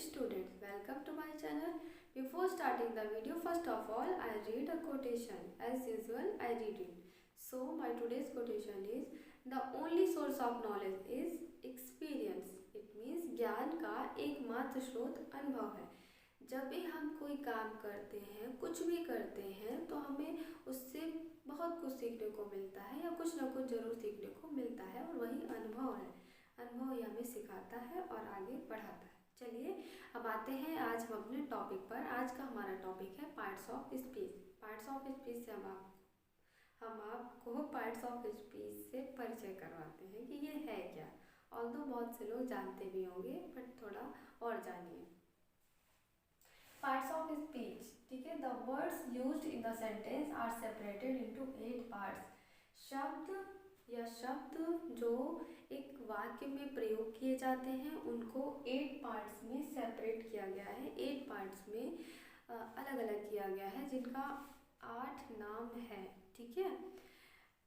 students, welcome to my channel. Before starting the video, first of all, I read a quotation. As usual, I read it. So, my today's quotation is, the only source of knowledge is experience. It means ज्ञान का एकमात्र स्रोत अनुभव है। जब भी हम कोई काम करते हैं, कुछ भी करते हैं, तो हमें उससे बहुत कुछ सीखने को मिलता है या कुछ ना कुछ ज़रूर सीखने को मिलता है, और वही अनुभव है। अनुभव ही हमें सिखाता है और आगे बढ़ाता है। चलिए अब आते हैं आज हम अपने टॉपिक पर। आज का हमारा टॉपिक है parts of speech. Parts of speech से हम आपको पार्ट्स ऑफ स्पीच से परिचय करवाते हैं कि ये है क्या। ऑल्दो बहुत से लोग जानते भी होंगे, बट थोड़ा और जानिए। पार्ट्स ऑफ स्पीच, ठीक है। The words used in the sentence are separated into 8 parts. शब्द जो एक वाक्य में प्रयोग किए जाते हैं उनको 8 पार्ट्स में सेपरेट किया गया है। 8 पार्ट्स में अलग अलग किया गया है, जिनका 8 नाम है, ठीक है।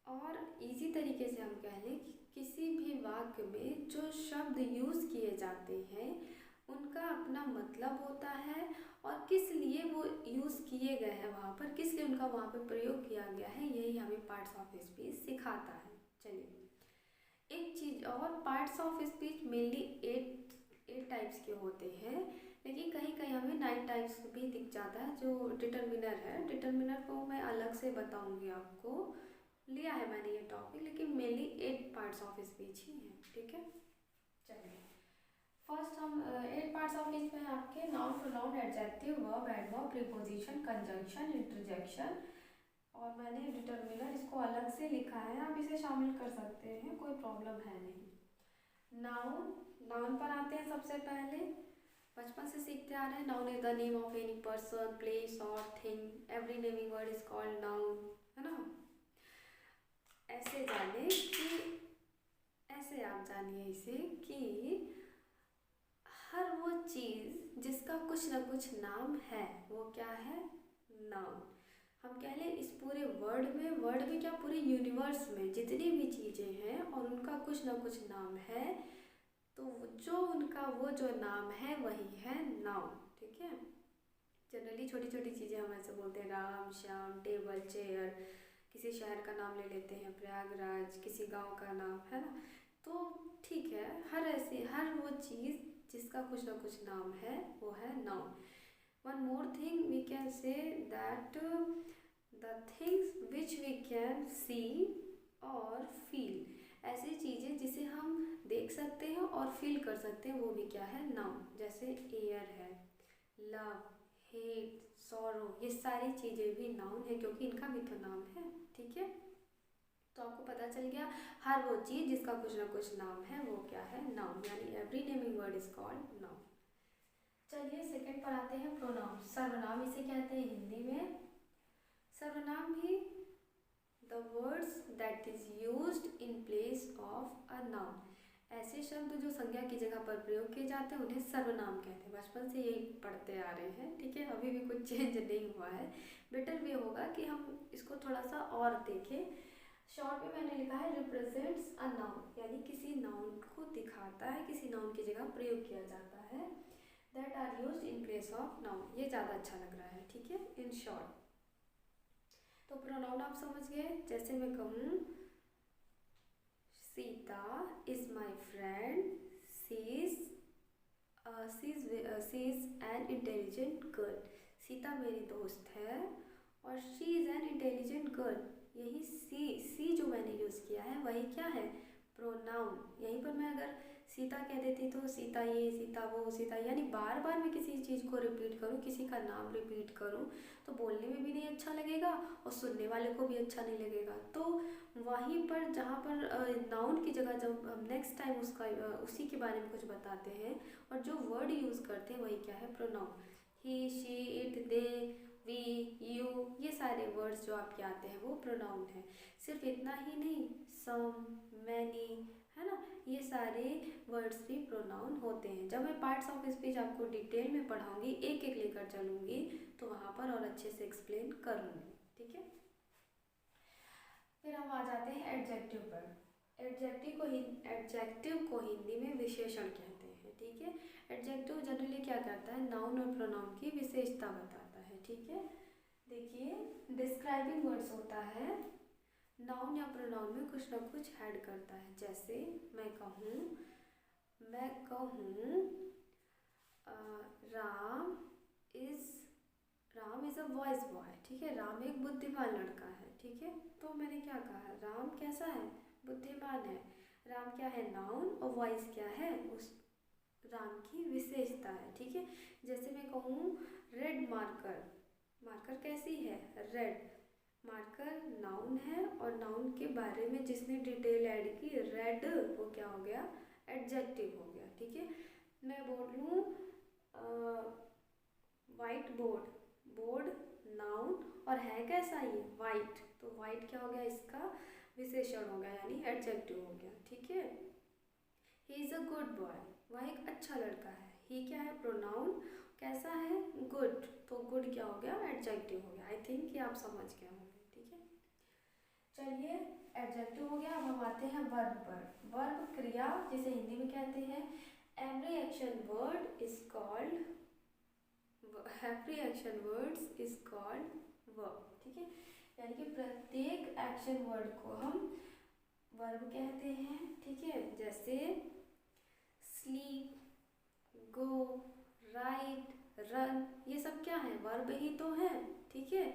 और इजी तरीके से हम कह लें कि किसी भी वाक्य में जो शब्द यूज़ किए जाते हैं उनका अपना मतलब होता है, और किस लिए वो यूज़ किए गए हैं, वहाँ पर किस लिए उनका वहाँ पर प्रयोग किया गया है, यही हमें पार्ट्स ऑफ स्पीच सिखाता है। चलिए एक चीज़ और, parts of speech mainly 8 types के होते हैं, लेकिन कहीं कहीं हमें 9 टाइप्स भी दिख जाता है। जो डिटर्मिनर है, डिटर्मिनर को मैं अलग से बताऊंगी आपको, लिया है मैंने ये टॉपिक, लेकिन मेनली 8 पार्ट्स ऑफ स्पीच ही हैं, ठीक है। चलिए फर्स्ट हम 8 पार्ट्स ऑफ स्पीच में आपके noun, pronoun, adjective, verb, adverb, preposition, conjunction, interjection, और मैंने डिटर्मिनर इसको अलग से लिखा है, आप इसे शामिल कर सकते हैं, कोई प्रॉब्लम है नहीं। नाउन पर आते हैं। सबसे पहले बचपन से सीखते आ रहे हैं, noun is the name of any person, place और thing. Every naming word is called noun, है ना। ऐसे जाने कि ऐसे आप जानिए इसे कि हर वो चीज़ जिसका कुछ ना कुछ नाम है वो क्या है, नाउन। हम कह लें इस पूरे वर्ड में क्या, पूरे यूनिवर्स में जितनी भी चीज़ें हैं और उनका कुछ ना कुछ नाम है, तो वो जो नाम है वही है नाउन, ठीक है। जनरली छोटी छोटी चीज़ें हम ऐसे बोलते हैं, राम, श्याम, टेबल, चेयर, किसी शहर का नाम ले लेते हैं प्रयागराज, किसी गांव का नाम, है ना। तो ठीक है, हर वो चीज़ जिसका कुछ ना कुछ नाम है वो है noun. One more thing we can say that the things which we can see और फील, ऐसी चीज़ें जिसे हम देख सकते हैं और फील कर सकते हैं, वो भी क्या है, नाउन। जैसे एयर है, लव, हेट, सॉरो, ये सारी चीज़ें भी नाउन है, क्योंकि इनका भी तो नाम है, ठीक है। तो आपको पता चल गया, हर वो चीज़ जिसका कुछ ना कुछ नाम है वो क्या है, नाउन, यानी every naming word is called noun. चलिए सेकंड पर आते हैं, प्रोनाउन, सर्वनाम इसे कहते हैं हिंदी में। सर्वनाम भी the words that is used in place of a noun. ऐसे शब्द जो संज्ञा की जगह पर प्रयोग किए जाते हैं उन्हें सर्वनाम कहते हैं। बचपन से यही पढ़ते आ रहे हैं, ठीक है, अभी भी कुछ चेंज नहीं हुआ है। बेटर भी होगा कि हम इसको थोड़ा सा और देखें। शॉर्ट में मैंने लिखा है रिप्रेजेंट्स अ नाउन, यानी किसी नाउन को दिखाता है, किसी नाउन की जगह प्रयोग किया जाता है, that are used in place of noun. ये ज़्यादा अच्छा लग रहा है, ठीक है, इन शॉर्ट। तो प्रोनाउन आप समझ गए। जैसे मैं कहूँ, Sita is my friend, she is an intelligent girl. Sita मेरी दोस्त है और she is an intelligent girl. यही सी जो मैंने यूज़ किया है वही क्या है, प्रोनाउन। यहीं पर मैं अगर सीता कह देती तो सीता ये, सीता वो, सीता, यानी बार बार मैं किसी चीज़ को रिपीट करूँ, किसी का नाम रिपीट करूँ, तो बोलने में भी नहीं अच्छा लगेगा और सुनने वाले को भी अच्छा नहीं लगेगा। तो वहीं पर जहाँ पर नाउन की जगह जब हम नेक्स्ट टाइम उसी के बारे में कुछ बताते हैं और जो वर्ड यूज़ करते हैं वही क्या है, pronoun. He, she, it, they, we, you, ये सारे वर्ड्स जो आपके आते हैं वो प्रोनाउन है। सिर्फ इतना ही नहीं, सम, मैनी, है ना, ये सारे वर्ड्स भी प्रोनाउन होते हैं। जब मैं पार्ट्स ऑफ स्पीच आपको डिटेल में पढ़ाऊंगी, एक एक लेकर चलूंगी, तो वहाँ पर और अच्छे से एक्सप्लेन करूंगी, ठीक है। फिर हम आ जाते हैं एडजेक्टिव पर। एडजेक्टिव को हिंदी में विशेषण कहते हैं, ठीक है। एडजेक्टिव जनरली क्या करता है, नाउन और प्रोनाउन की विशेषता बताता है, ठीक है। देखिए डिस्क्राइबिंग वर्ड्स होता है, नाउन या प्रोनाउन में कुछ ना कुछ ऐड करता है। जैसे मैं कहूँ Ram is Ram is a voice boy, ठीक है। राम एक बुद्धिमान लड़का है, ठीक है। तो मैंने क्या कहा, राम कैसा है, बुद्धिमान है। राम क्या है, नाउन, और वॉइस क्या है, उस राम की विशेषता है, ठीक है। जैसे मैं कहूँ रेड मार्कर, मार्कर कैसी है, रेड। मार्कर नाउन है, और नाउन के बारे में जिसने डिटेल ऐड की रेड, वो क्या हो गया, एडजेक्टिव हो गया, ठीक है। मैं बोलूँ वाइट बोर्ड, बोर्ड नाउन, और है कैसा ये, वाइट, तो वाइट क्या हो गया, इसका विशेषण हो गया, यानी एडजेक्टिव हो गया, ठीक है। He is a good boy, वह एक अच्छा लड़का है। ही क्या है, प्रोनाउन, कैसा है, गुड, तो गुड क्या हो गया, एडजेक्टिव हो गया। आई थिंक कि आप समझ गए होंगे, ठीक है। चलिए एडजेक्टिव हो गया, अब हम आते हैं वर्ब पर। वर्ब क्रिया, जिसे हिंदी में कहते हैं every action word is called verb, ठीक है। यानी कि प्रत्येक एक्शन वर्ड को हम वर्ब कहते हैं, ठीक है। जैसे स्लीप, गो, राइट, रन, ये सब क्या है, वर्ब ही तो है, ठीक है।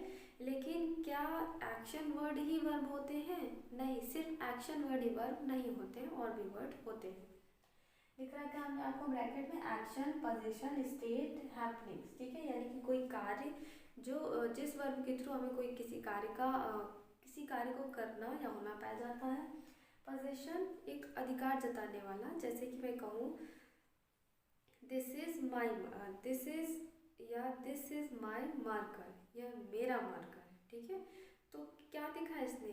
लेकिन क्या एक्शन वर्ड ही वर्ब होते हैं, नहीं, सिर्फ एक्शन वर्ड ही वर्ब नहीं होते हैं, और भी वर्ड होते हैं। लिख रहा था हमने आपको ब्रैकेट में, एक्शन, पोजीशन, स्टेट, हैपनिंग्स, ठीक है। यानी कि कोई कार्य जो जिस वर्ब के थ्रू हमें कोई किसी कार्य को करना या होना पाया जाता है। पोजीशन एक अधिकार जताने वाला, जैसे कि मैं कहूँ दिस इज माई मार्कर, यह मेरा मार्कर है, ठीक है। तो क्या दिखा है इसने,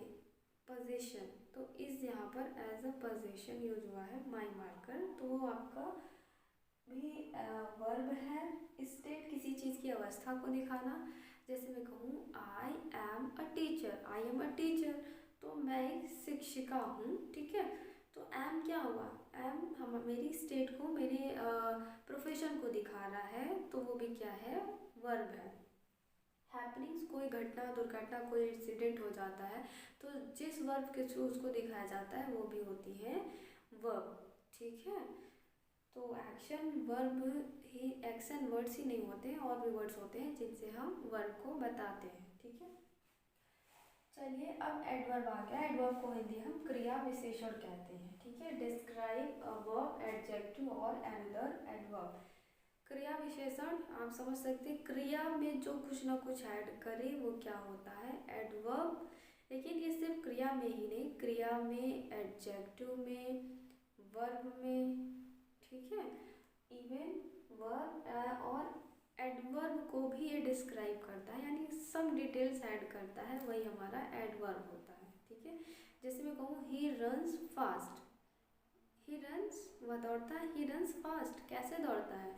पोजीशन, तो इस यहाँ पर एज अ पोजीशन यूज हुआ है, माई मार्कर, तो वो आपका भी वर्ब है। स्टेट किसी चीज़ की अवस्था को दिखाना, जैसे मैं कहूँ आई एम अ टीचर, तो मैं एक शिक्षिका हूँ, ठीक है। तो एम क्या हुआ, एम हम मेरी स्टेट को, मेरे प्रोफेशन को दिखा रहा है, तो वो भी क्या है, वर्ब है। हैपनिंग्स, कोई घटना, दुर्घटना, कोई इंसिडेंट हो जाता है, तो जिस वर्ब के थ्रू उसको दिखाया जाता है वो भी होती है वर्ब, ठीक है। तो एक्शन वर्ड्स ही नहीं होते हैं, और भी वर्ड्स होते हैं जिनसे हम वर्ब को बताते हैं, ठीक है। चलिए अब एडवर्ब आ गया। एडवर्ब को हिंदी हम क्रिया विशेषण कहते हैं, ठीक है। डिस्क्राइब अ वर्ब, एडजेक्टिव और अनदर एडवर्ब। क्रिया विशेषण आप समझ सकते हैं, क्रिया में जो कुछ ना कुछ ऐड करे वो क्या होता है, एडवर्ब। लेकिन ये सिर्फ क्रिया में ही नहीं, क्रिया में, एडजेक्टिव में, वर्ब में, ठीक है। इवन वर्ब और एडवर्ब को भी ये डिस्क्राइब करता है, यानी सम डिटेल्स ऐड करता है, वही हमारा एडवर्ब होता है, ठीक है। जैसे मैं कहूँ ही रन्स फास्ट, वह दौड़ता है, ही रन्स फास्ट, कैसे दौड़ता है,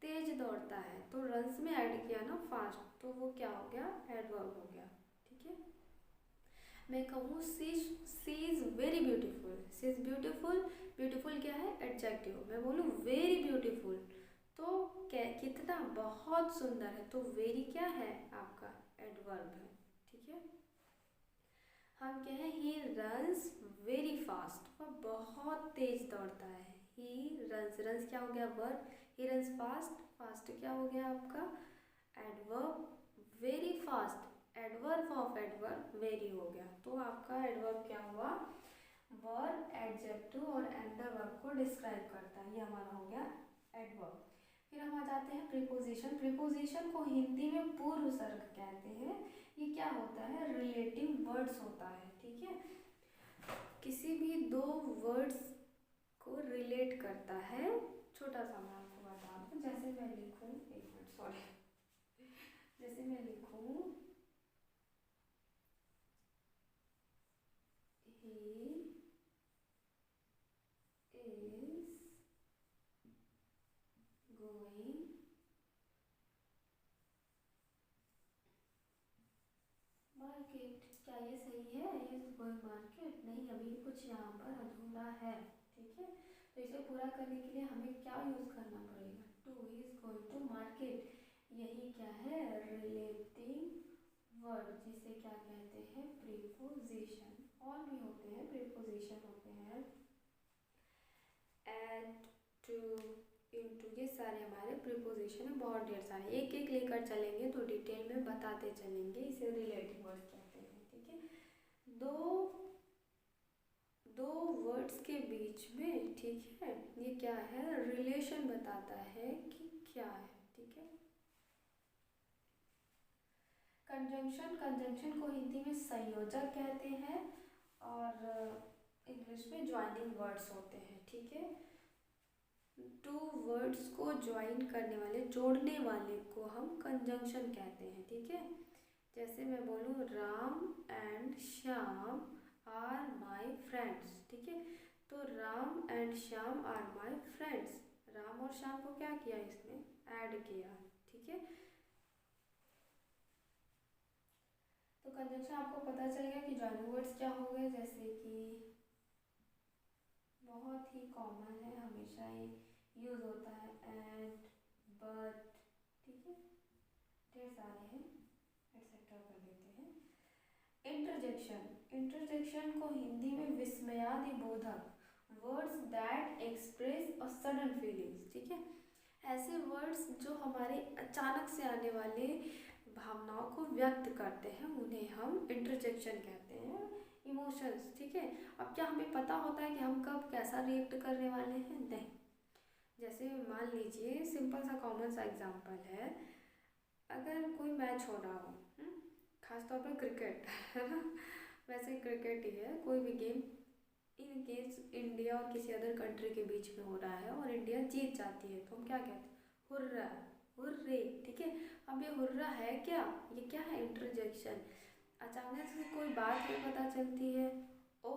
तेज दौड़ता है, तो रन्स में ऐड किया ना फास्ट, तो वो क्या हो गया, एडवर्ब हो गया, ठीक है। मैं कहूँ she is very beautiful, she is beautiful क्या है, एडजेक्टिव। मैं बोलूँ वेरी ब्यूटीफुल, तो क्या, कितना, बहुत सुंदर है, तो वेरी क्या है आपका, एडवर्ब है, ठीक है। हम कहें ही रन्स वेरी फास्ट, वह बहुत तेज दौड़ता है। ही रन्स क्या हो गया, वर्ब। ही रन्स फास्ट क्या हो गया आपका, adverb. Very fast, adverb of adverb very हो गया, तो आपका एडवर्ब क्या हुआ, वर्ब, एडजेक्टिव और एंडर वर्ब को डिस्क्राइब करता है, ये हमारा हो गया एडवर्ब। फिर हम आ जाते हैं प्रीपोजिशन। प्रीपोजिशन को हिंदी में पूर्व सर्ग कहते हैं। ये क्या होता है, रिलेटिव वर्ड्स होता है, ठीक है। किसी भी दो वर्ड्स को रिलेट करता है। छोटा सा मैं आपको बता दूँ, जैसे मैं लिखूँ, एक मिनट सॉरी, जैसे मैं लिखूँ मार्केट, क्या ये सही है, ये गोइंग मार्केट, नहीं, अभी कुछ कुछ यहाँ पर अधूरा है, ठीक है। तो इसे पूरा करने के लिए हमें क्या यूज़ करना पड़ेगा, to is going to market. यही क्या है, रिलेटिव वर्ड, जिसे क्या कहते हैं, प्रीपोजिशन। और भी होते हैं प्रीपोजिशन, होते हैं एट, टू, इनटू, ये सारे हमारे प्रीपोजिशन है, बहुत ढेर सारे, एक एक लेकर चलेंगे तो डिटेल में बताते चलेंगे। इसे रिलेटिव वर्ड कहते हैं, ठीक है। दो वर्ड्स के बीच में, ठीक है, ये क्या है, रिलेशन बताता है कि क्या है, ठीक है। कंजंक्शन को हिंदी में संयोजक कहते हैं और इंग्लिश में ज्वाइनिंग वर्ड्स होते हैं, ठीक है। टू वर्ड्स को ज्वाइन करने वाले, जोड़ने वाले को हम कंजंक्शन कहते हैं, ठीक है। जैसे मैं बोलूँ Ram and Shyam are my friends, ठीक है। तो Ram and Shyam are my friends, Ram और श्याम को क्या किया, इसमें ऐड किया, ठीक है। तो कंजंक्शन आपको पता चल गया कि ज्वाइनिंग वर्ड्स क्या हो गए, जैसे कि बहुत ही कॉमन है, हमेशा ही यूज होता है, एंड, बट, ठीक है, ढेर सारे हैं, एक्सेट्रा कर देते हैं। इंटरजेक्शन को हिंदी में विस्मयादिबोधक, words that express a sudden feelings, ठीक है। ऐसे वर्ड्स जो हमारे अचानक से आने वाले भावनाओं को व्यक्त करते हैं, उन्हें हम इंटरजेक्शन कहते हैं। इमोशंस, ठीक है। अब क्या हमें पता होता है कि हम कब कैसा रिएक्ट करने वाले हैं, नहीं। जैसे मान लीजिए, सिंपल सा कॉमन सा एग्जांपल है, अगर कोई मैच हो रहा हो, खासतौर पर क्रिकेट, है ना, वैसे क्रिकेट ही है, कोई भी गेम, इन केस इंडिया और किसी अदर कंट्री के बीच में हो रहा है और इंडिया जीत जाती है, तो हम क्या कहते हैं, हुर्रा, हुर्रे, ठीक है। अब ये हुर्रा है क्या, ये क्या है, इंटरजेक्शन। अचानक से कोई बात हमें पता चलती है, ओ,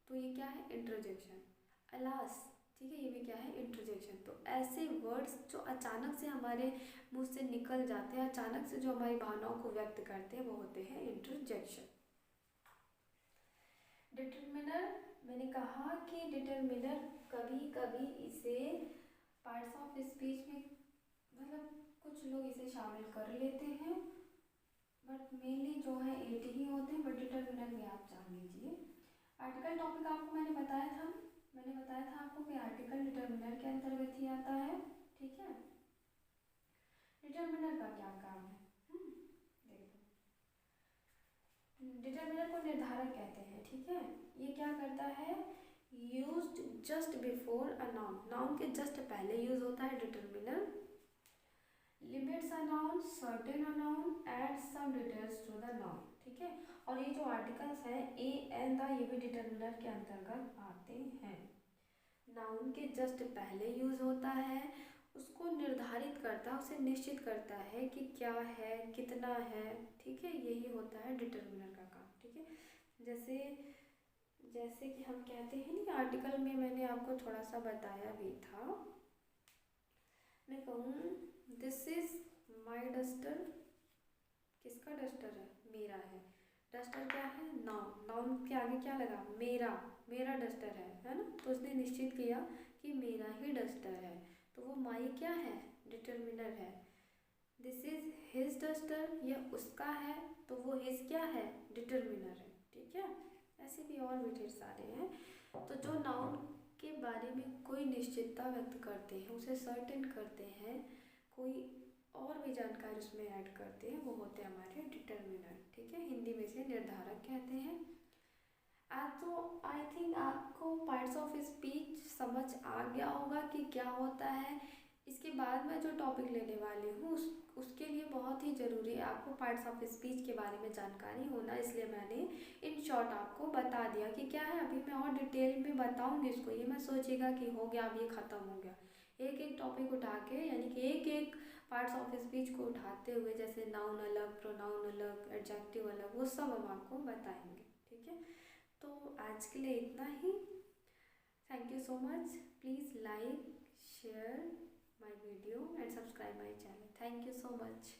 तो ये क्या है, इंटरजेक्शन। अलास, ठीक है, ये भी क्या है, इंटरजेक्शन। तो ऐसे वर्ड्स जो अचानक से हमारे मुंह से निकल जाते हैं, अचानक से जो हमारी भावनाओं को व्यक्त करते हैं, वो होते हैं इंटरजेक्शन। डिटरमिनर, मैंने कहा कि डिटरमिनर कभी कभी इसे पार्ट्स ऑफ स्पीच में, मतलब कुछ लोग इसे शामिल कर लेते हैं, बट मेनली जो है 8 ही होते हैं, बट डिटरमिनर भी आप जान लीजिए। आर्टिकल टॉपिक आपको मैंने बताया था आपको कि आर्टिकल डिटरमिनर के अंतर्गत ही आता है, ठीक है। डिटरमिनर का क्या काम है, देखो, डिटरमिनर को निर्धारक कहते हैं, ठीक है। ये क्या करता है, used just before a noun, noun के जस्ट पहले यूज होता है determiner. Limits a noun, certain a noun, add some details to the noun, ठीक है। और ये जो आर्टिकल्स हैं ए एंड द, ये भी डिटरमिनर के अंतर्गत आते हैं। नाउन के जस्ट पहले यूज होता है, उसको निर्धारित करता है, उसे निश्चित करता है कि क्या है, कितना है, ठीक है। यही होता है डिटरमिनर का काम, ठीक है। जैसे जैसे कि हम कहते हैं नहीं, आर्टिकल में मैंने आपको थोड़ा सा बताया भी था, मैं कहूँ दिस इज माई डस्टर, किसका डस्टर है, मेरा है। डस्टर क्या है, नाउन, नाउन के आगे क्या लगा, मेरा, मेरा डस्टर है ना। तो उसने निश्चित किया कि मेरा ही डस्टर है, तो वो माई क्या है, डिटरमिनर है। दिस इज हिज डस्टर, यह उसका है, तो वो हिज क्या है, डिटरमिनर है, ठीक है। ऐसे भी और भी ढेर सारे हैं। तो जो नाउन के बारे में कोई निश्चितता व्यक्त करते हैं, उसे सर्टेन करते हैं, कोई और भी जानकारी उसमें ऐड करते हैं, वो होते हैं हमारे डिटरमिनर, ठीक है। हिंदी में इसे निर्धारक कहते हैं। आज तो आई थिंक आपको पार्ट्स ऑफ स्पीच समझ आ गया होगा कि क्या होता है। इसके बाद मैं जो टॉपिक लेने वाली हूँ उसके लिए बहुत ही ज़रूरी है आपको पार्ट्स ऑफ स्पीच के बारे में जानकारी होना, इसलिए मैंने इन शॉर्ट आपको बता दिया कि क्या है। अभी मैं और डिटेल में बताऊँगी इसको, ये मैं सोचेगा कि हो गया, अब ये ख़त्म हो गया। एक एक टॉपिक उठा के, यानी कि एक एक पार्ट्स ऑफ स्पीच को उठाते हुए, जैसे नाउन अलग, प्रोनाउन अलग, एडजेक्टिव अलग, वो सब हम आपको बताएंगे, ठीक है। तो आज के लिए इतना ही। Thank you so much. Please like, share my video and subscribe my channel. Thank you so much.